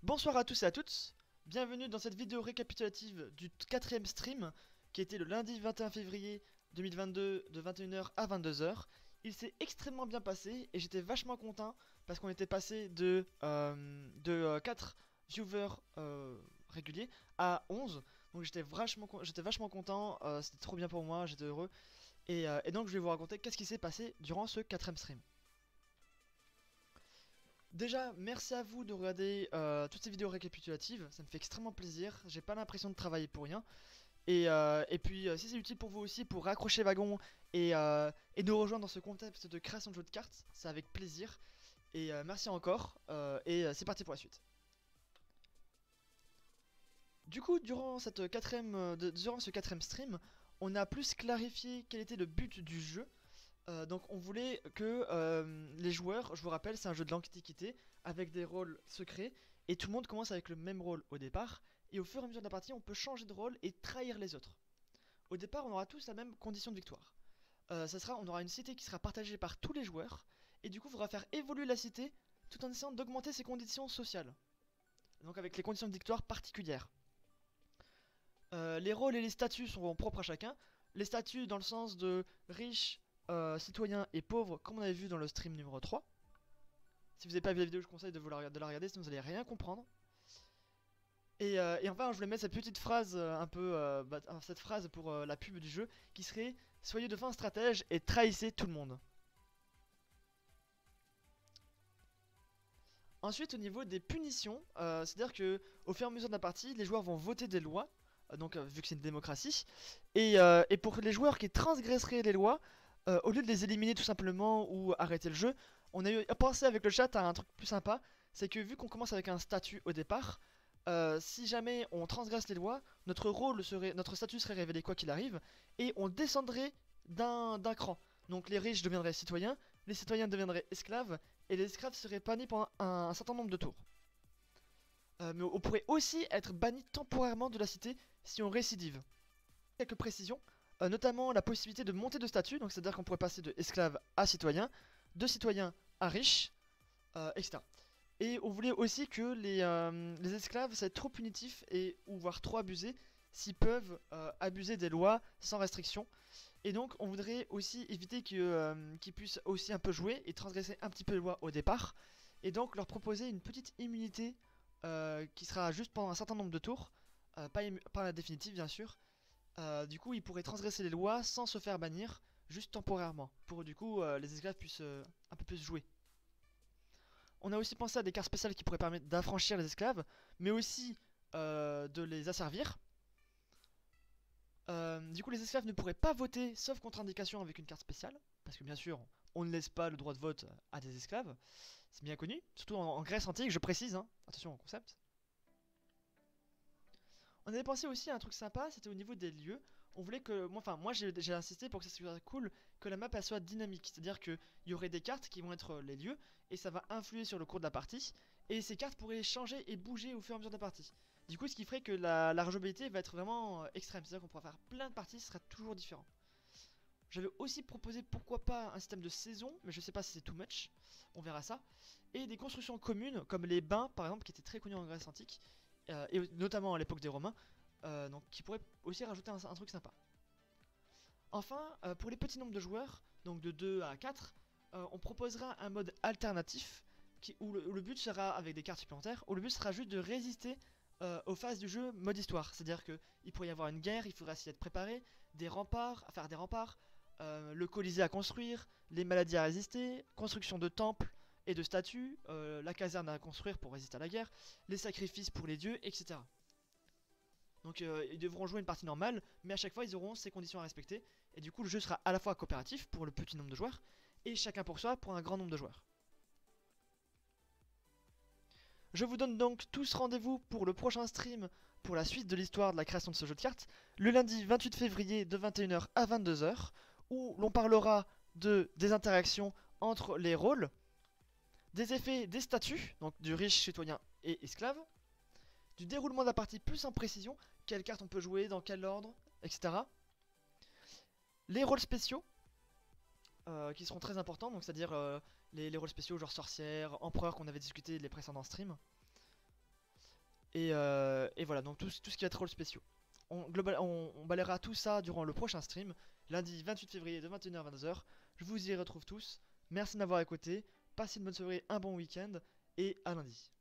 Bonsoir à tous et à toutes, bienvenue dans cette vidéo récapitulative du 4ème stream qui était le lundi 21 février 2022 de 21h à 22h. Il s'est extrêmement bien passé et j'étais vachement content parce qu'on était passé de 4 viewers réguliers à 11. Donc j'étais vachement content, c'était trop bien pour moi, j'étais heureux. Et donc je vais vous raconter qu'est-ce qui s'est passé durant ce 4ème stream. Déjà, merci à vous de regarder toutes ces vidéos récapitulatives, ça me fait extrêmement plaisir, j'ai pas l'impression de travailler pour rien. Et puis, si c'est utile pour vous aussi, pour raccrocher wagon et nous rejoindre dans ce contexte de création de jeux de cartes, c'est avec plaisir. Et merci encore, c'est parti pour la suite. Du coup, durant ce 4ème stream, on a plus clarifié quel était le but du jeu. Donc on voulait que les joueurs, je vous rappelle, c'est un jeu de l'Antiquité avec des rôles secrets et tout le monde commence avec le même rôle au départ et au fur et à mesure de la partie on peut changer de rôle et trahir les autres. Au départ on aura tous la même condition de victoire. On aura une cité qui sera partagée par tous les joueurs et du coup il faudra faire évoluer la cité tout en essayant d'augmenter ses conditions sociales. Donc avec les conditions de victoire particulières. Les rôles et les statuts seront propres à chacun. Les statuts dans le sens de riche, citoyen et pauvre, comme on avait vu dans le stream numéro 3. Si vous n'avez pas vu la vidéo, je conseille de la regarder, sinon vous allez rien comprendre. Et enfin, je voulais mettre cette petite phrase cette phrase pour la pub du jeu, qui serait « Soyez de fins stratèges et trahissez tout le monde ». Ensuite, au niveau des punitions, c'est-à-dire que au fur et à mesure de la partie, les joueurs vont voter des lois, vu que c'est une démocratie, et pour les joueurs qui transgresseraient les lois, au lieu de les éliminer tout simplement ou arrêter le jeu, on a pensé avec le chat à un truc plus sympa, c'est que vu qu'on commence avec un statut au départ, si jamais on transgresse les lois, notre statut serait révélé quoi qu'il arrive, et on descendrait d'un cran. Donc les riches deviendraient citoyens, les citoyens deviendraient esclaves, et les esclaves seraient bannis pendant un certain nombre de tours. Mais on pourrait aussi être banni temporairement de la cité si on récidive. Quelques précisions. Notamment la possibilité de monter de statut, donc c'est-à-dire qu'on pourrait passer de esclave à citoyen, de citoyen à riche, etc. Et on voulait aussi que les esclaves, ça va être trop punitif ou voire trop abusé s'ils peuvent abuser des lois sans restriction. Et donc on voudrait aussi éviter qu'ils puissent aussi un peu jouer et transgresser un petit peu les lois au départ. Et donc leur proposer une petite immunité qui sera juste pendant un certain nombre de tours, pas la définitive bien sûr. Du coup, ils pourraient transgresser les lois sans se faire bannir, juste temporairement, pour du coup les esclaves puissent un peu plus jouer. On a aussi pensé à des cartes spéciales qui pourraient permettre d'affranchir les esclaves, mais aussi de les asservir. Du coup, les esclaves ne pourraient pas voter sauf contre indication avec une carte spéciale, parce que bien sûr, on ne laisse pas le droit de vote à des esclaves, c'est bien connu, surtout en Grèce antique, je précise, hein. Attention au concept. On avait pensé aussi à un truc sympa, c'était au niveau des lieux. On voulait que, moi j'ai insisté pour que ça soit cool, que la map elle soit dynamique. C'est-à-dire qu'il y aurait des cartes qui vont être les lieux, et ça va influer sur le cours de la partie. Et ces cartes pourraient changer et bouger au fur et à mesure de la partie. Du coup, ce qui ferait que la rejouabilité va être vraiment extrême. C'est-à-dire qu'on pourra faire plein de parties, ce sera toujours différent. J'avais aussi proposé pourquoi pas un système de saison, mais je sais pas si c'est too much, on verra ça. Et des constructions communes, comme les bains par exemple, qui étaient très connus en Grèce antique. Et notamment à l'époque des Romains, donc qui pourrait aussi rajouter un truc sympa. Enfin, pour les petits nombres de joueurs, donc de 2 à 4, on proposera un mode alternatif où le but sera, avec des cartes supplémentaires, où le but sera juste de résister aux phases du jeu mode histoire. C'est-à-dire qu'il pourrait y avoir une guerre, il faudra s'y être préparé, des remparts, à faire des remparts, le Colisée à construire, les maladies à résister, construction de temples et de statues, la caserne à construire pour résister à la guerre, les sacrifices pour les dieux, etc. Donc ils devront jouer une partie normale, mais à chaque fois ils auront ces conditions à respecter. Et du coup le jeu sera à la fois coopératif pour le petit nombre de joueurs, et chacun pour soi pour un grand nombre de joueurs. Je vous donne donc tous rendez-vous pour le prochain stream pour la suite de l'histoire de la création de ce jeu de cartes, le lundi 28 février de 21h à 22h, où l'on parlera des interactions entre les rôles, des effets des statuts, donc du riche, citoyen et esclave, du déroulement de la partie plus en précision, quelles cartes on peut jouer, dans quel ordre, etc. Les rôles spéciaux, qui seront très importants, donc c'est-à-dire les rôles spéciaux genre sorcière, empereur qu'on avait discuté les précédents streams. Et voilà, donc tout ce qui est rôles spéciaux. On balayera tout ça durant le prochain stream, lundi 28 février de 21h à 22h. Je vous y retrouve tous. Merci de m'avoir écouté. Passez une bonne soirée, un bon week-end et à lundi.